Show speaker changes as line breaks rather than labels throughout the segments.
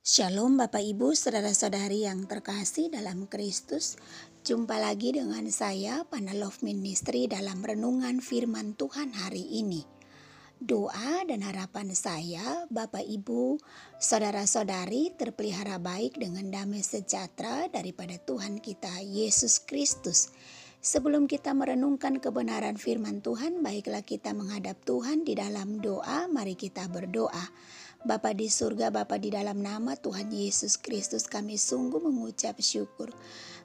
Shalom Bapak Ibu, saudara-saudari yang terkasih dalam Kristus. Jumpa lagi dengan saya, Pana Love Ministry, dalam renungan firman Tuhan hari ini. Doa dan harapan saya, Bapak Ibu, saudara-saudari terpelihara baik dengan damai sejahtera daripada Tuhan kita Yesus Kristus. Sebelum kita merenungkan kebenaran firman Tuhan, baiklah kita menghadap Tuhan di dalam doa. Mari kita berdoa. Bapa di surga, Bapa di dalam nama Tuhan Yesus Kristus, kami sungguh mengucap syukur.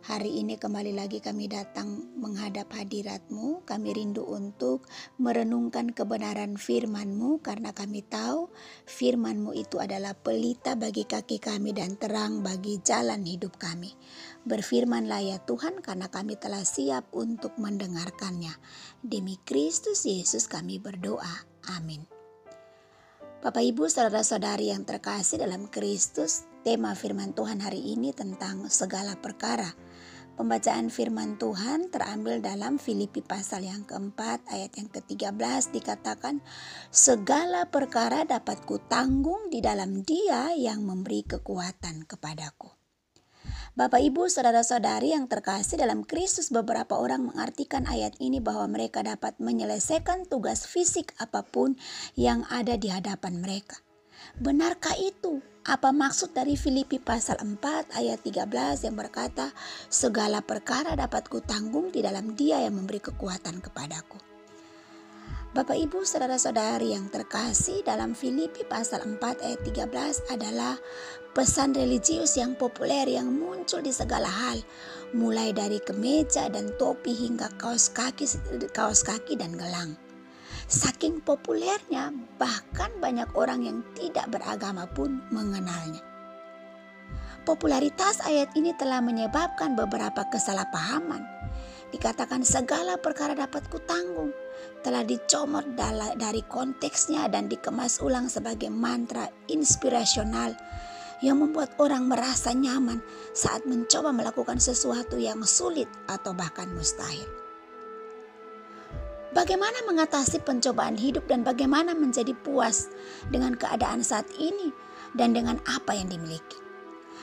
Hari ini kembali lagi kami datang menghadap hadirat-Mu. Kami rindu untuk merenungkan kebenaran firman-Mu, karena kami tahu firman-Mu itu adalah pelita bagi kaki kami dan terang bagi jalan hidup kami. Berfirmanlah ya Tuhan, karena kami telah siap untuk mendengarkannya. Demi Kristus Yesus kami berdoa. Amin. Bapak Ibu saudara-saudari yang terkasih dalam Kristus, tema firman Tuhan hari ini tentang segala perkara. Pembacaan firman Tuhan terambil dalam Filipi pasal yang keempat ayat yang ke-13, dikatakan, segala perkara dapat kutanggung di dalam Dia yang memberi kekuatan kepadaku. Bapak Ibu saudara-saudari yang terkasih dalam Kristus, beberapa orang mengartikan ayat ini bahwa mereka dapat menyelesaikan tugas fisik apapun yang ada di hadapan mereka. Benarkah itu? Apa maksud dari Filipi pasal 4 ayat 13 yang berkata, segala perkara dapat kutanggung di dalam Dia yang memberi kekuatan kepadaku? Bapak Ibu saudara-saudari yang terkasih, dalam Filipi pasal 4 ayat 13 adalah pesan religius yang populer yang muncul di segala hal, mulai dari kemeja dan topi hingga kaos kaki dan gelang. Saking populernya, bahkan banyak orang yang tidak beragama pun mengenalnya. Popularitas ayat ini telah menyebabkan beberapa kesalahpahaman. Dikatakan segala perkara dapat kutanggung, telah dicomot dari konteksnya dan dikemas ulang sebagai mantra inspirasional yang membuat orang merasa nyaman saat mencoba melakukan sesuatu yang sulit atau bahkan mustahil. Bagaimana mengatasi pencobaan hidup dan bagaimana menjadi puas dengan keadaan saat ini dan dengan apa yang dimiliki?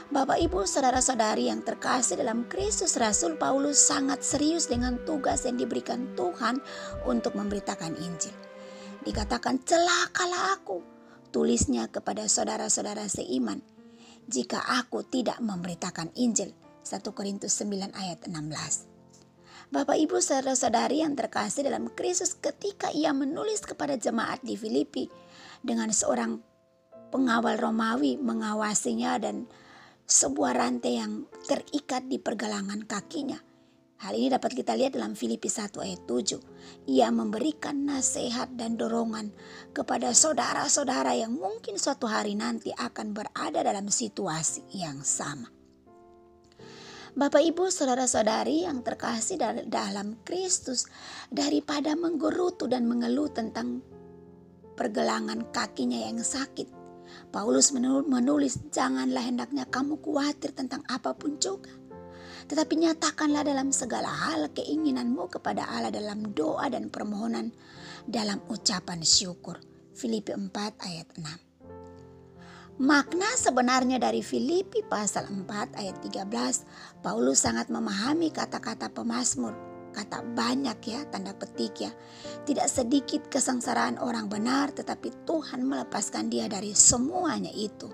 Bapak Ibu saudara-saudari yang terkasih dalam Kristus, Rasul Paulus sangat serius dengan tugas yang diberikan Tuhan untuk memberitakan Injil. Dikatakan, celakalah aku, tulisnya kepada saudara-saudara seiman, jika aku tidak memberitakan Injil. 1 Korintus 9 ayat 16. Bapak Ibu saudara-saudari yang terkasih dalam Kristus, ketika ia menulis kepada jemaat di Filipi dengan seorang pengawal Romawi mengawasinya dan sebuah rantai yang terikat di pergelangan kakinya. Hal ini dapat kita lihat dalam Filipi 1 ayat 7. Ia memberikan nasihat dan dorongan kepada saudara-saudara yang mungkin suatu hari nanti akan berada dalam situasi yang sama. Bapak Ibu saudara-saudari yang terkasih dalam Kristus, daripada menggerutu dan mengeluh tentang pergelangan kakinya yang sakit, Paulus menulis, janganlah hendaknya kamu khawatir tentang apapun juga, tetapi nyatakanlah dalam segala hal keinginanmu kepada Allah dalam doa dan permohonan dalam ucapan syukur. Filipi 4 ayat 6. Makna sebenarnya dari Filipi pasal 4 ayat 13, Paulus sangat memahami kata-kata pemazmur. Kata banyak ya, tanda petik ya. Tidak sedikit kesengsaraan orang benar, tetapi Tuhan melepaskan dia dari semuanya itu.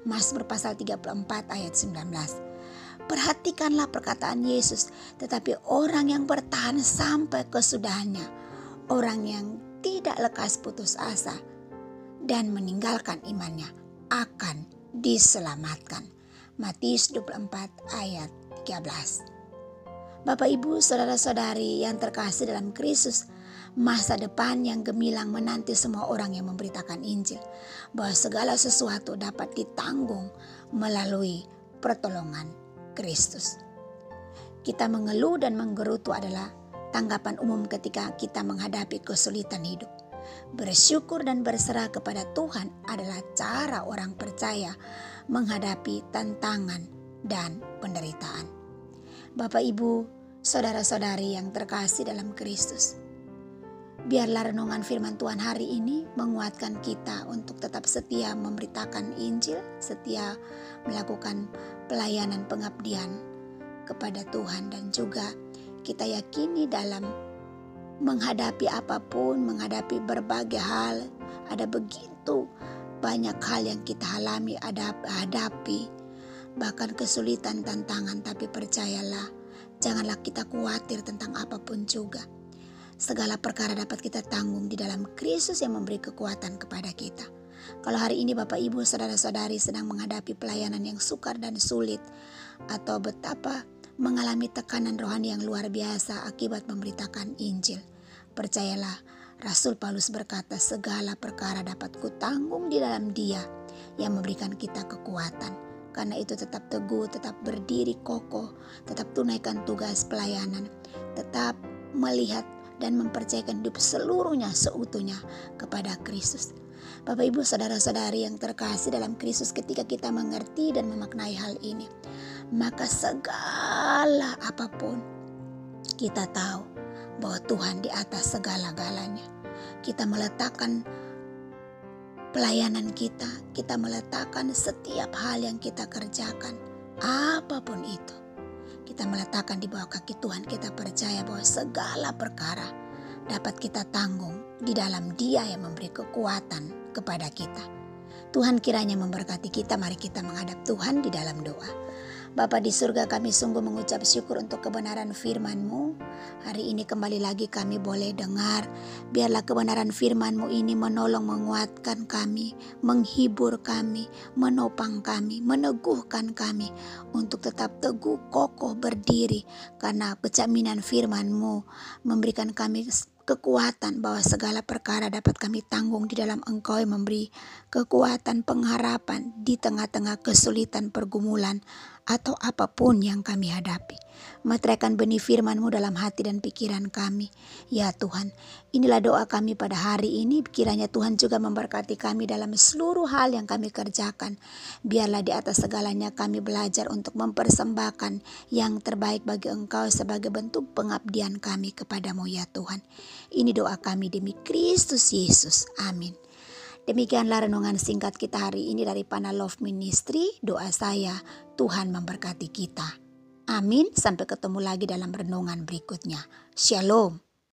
Mazmur pasal 34 ayat 19. Perhatikanlah perkataan Yesus, tetapi orang yang bertahan sampai kesudahannya, orang yang tidak lekas putus asa dan meninggalkan imannya, akan diselamatkan. Matius 24 ayat 13. Bapak Ibu saudara-saudari yang terkasih dalam Kristus, masa depan yang gemilang menanti semua orang yang memberitakan Injil, bahwa segala sesuatu dapat ditanggung melalui pertolongan Kristus. Kita mengeluh dan menggerutu adalah tanggapan umum ketika kita menghadapi kesulitan hidup. Bersyukur dan berserah kepada Tuhan adalah cara orang percaya menghadapi tantangan dan penderitaan. Bapak Ibu, saudara-saudari yang terkasih dalam Kristus, Biarlah renungan firman Tuhan hari ini menguatkan kita untuk tetap setia memberitakan Injil, setia melakukan pelayanan pengabdian kepada Tuhan, dan juga kita yakini dalam menghadapi apapun, menghadapi berbagai hal, ada begitu banyak hal yang kita alami, hadapi, bahkan kesulitan, tantangan, tapi percayalah, janganlah kita khawatir tentang apapun juga. Segala perkara dapat kita tanggung di dalam Kristus yang memberi kekuatan kepada kita. Kalau hari ini Bapak Ibu saudara-saudari sedang menghadapi pelayanan yang sukar dan sulit, atau betapa mengalami tekanan rohani yang luar biasa akibat memberitakan Injil, percayalah, Rasul Paulus berkata, segala perkara dapat kutanggung di dalam Dia yang memberikan kita kekuatan. Karena itu tetap teguh, tetap berdiri kokoh, tetap tunaikan tugas pelayanan, tetap melihat dan mempercayakan hidup seluruhnya, seutuhnya kepada Kristus. Bapak Ibu saudara-saudari yang terkasih dalam Kristus, ketika kita mengerti dan memaknai hal ini, maka segala apapun kita tahu bahwa Tuhan di atas segala-galanya. Kita meletakkan pelayanan kita meletakkan setiap hal yang kita kerjakan, apapun itu, kita meletakkan di bawah kaki Tuhan. Kita percaya bahwa segala perkara dapat kita tanggung di dalam Dia yang memberi kekuatan kepada kita. Tuhan kiranya memberkati kita. Mari kita menghadap Tuhan di dalam doa. Bapa di surga, kami sungguh mengucap syukur untuk kebenaran firman-Mu. Hari ini kembali lagi kami boleh dengar. Biarlah kebenaran firman-Mu ini menolong, menguatkan kami, menghibur kami, menopang kami, meneguhkan kami untuk tetap teguh, kokoh, berdiri. Karena kejaminan firman-Mu memberikan kami kekuatan bahwa segala perkara dapat kami tanggung di dalam Engkau yang memberi kekuatan, pengharapan di tengah-tengah kesulitan, pergumulan, atau apapun yang kami hadapi. Meteraikan benih firman-Mu dalam hati dan pikiran kami. Ya Tuhan, inilah doa kami pada hari ini. Kiranya Tuhan juga memberkati kami dalam seluruh hal yang kami kerjakan. Biarlah di atas segalanya kami belajar untuk mempersembahkan yang terbaik bagi Engkau sebagai bentuk pengabdian kami kepadamu ya Tuhan. Ini doa kami demi Kristus Yesus. Amin. Demikianlah renungan singkat kita hari ini dari Panah Love Ministry. Doa saya, Tuhan memberkati kita. Amin. Sampai ketemu lagi dalam renungan berikutnya. Shalom.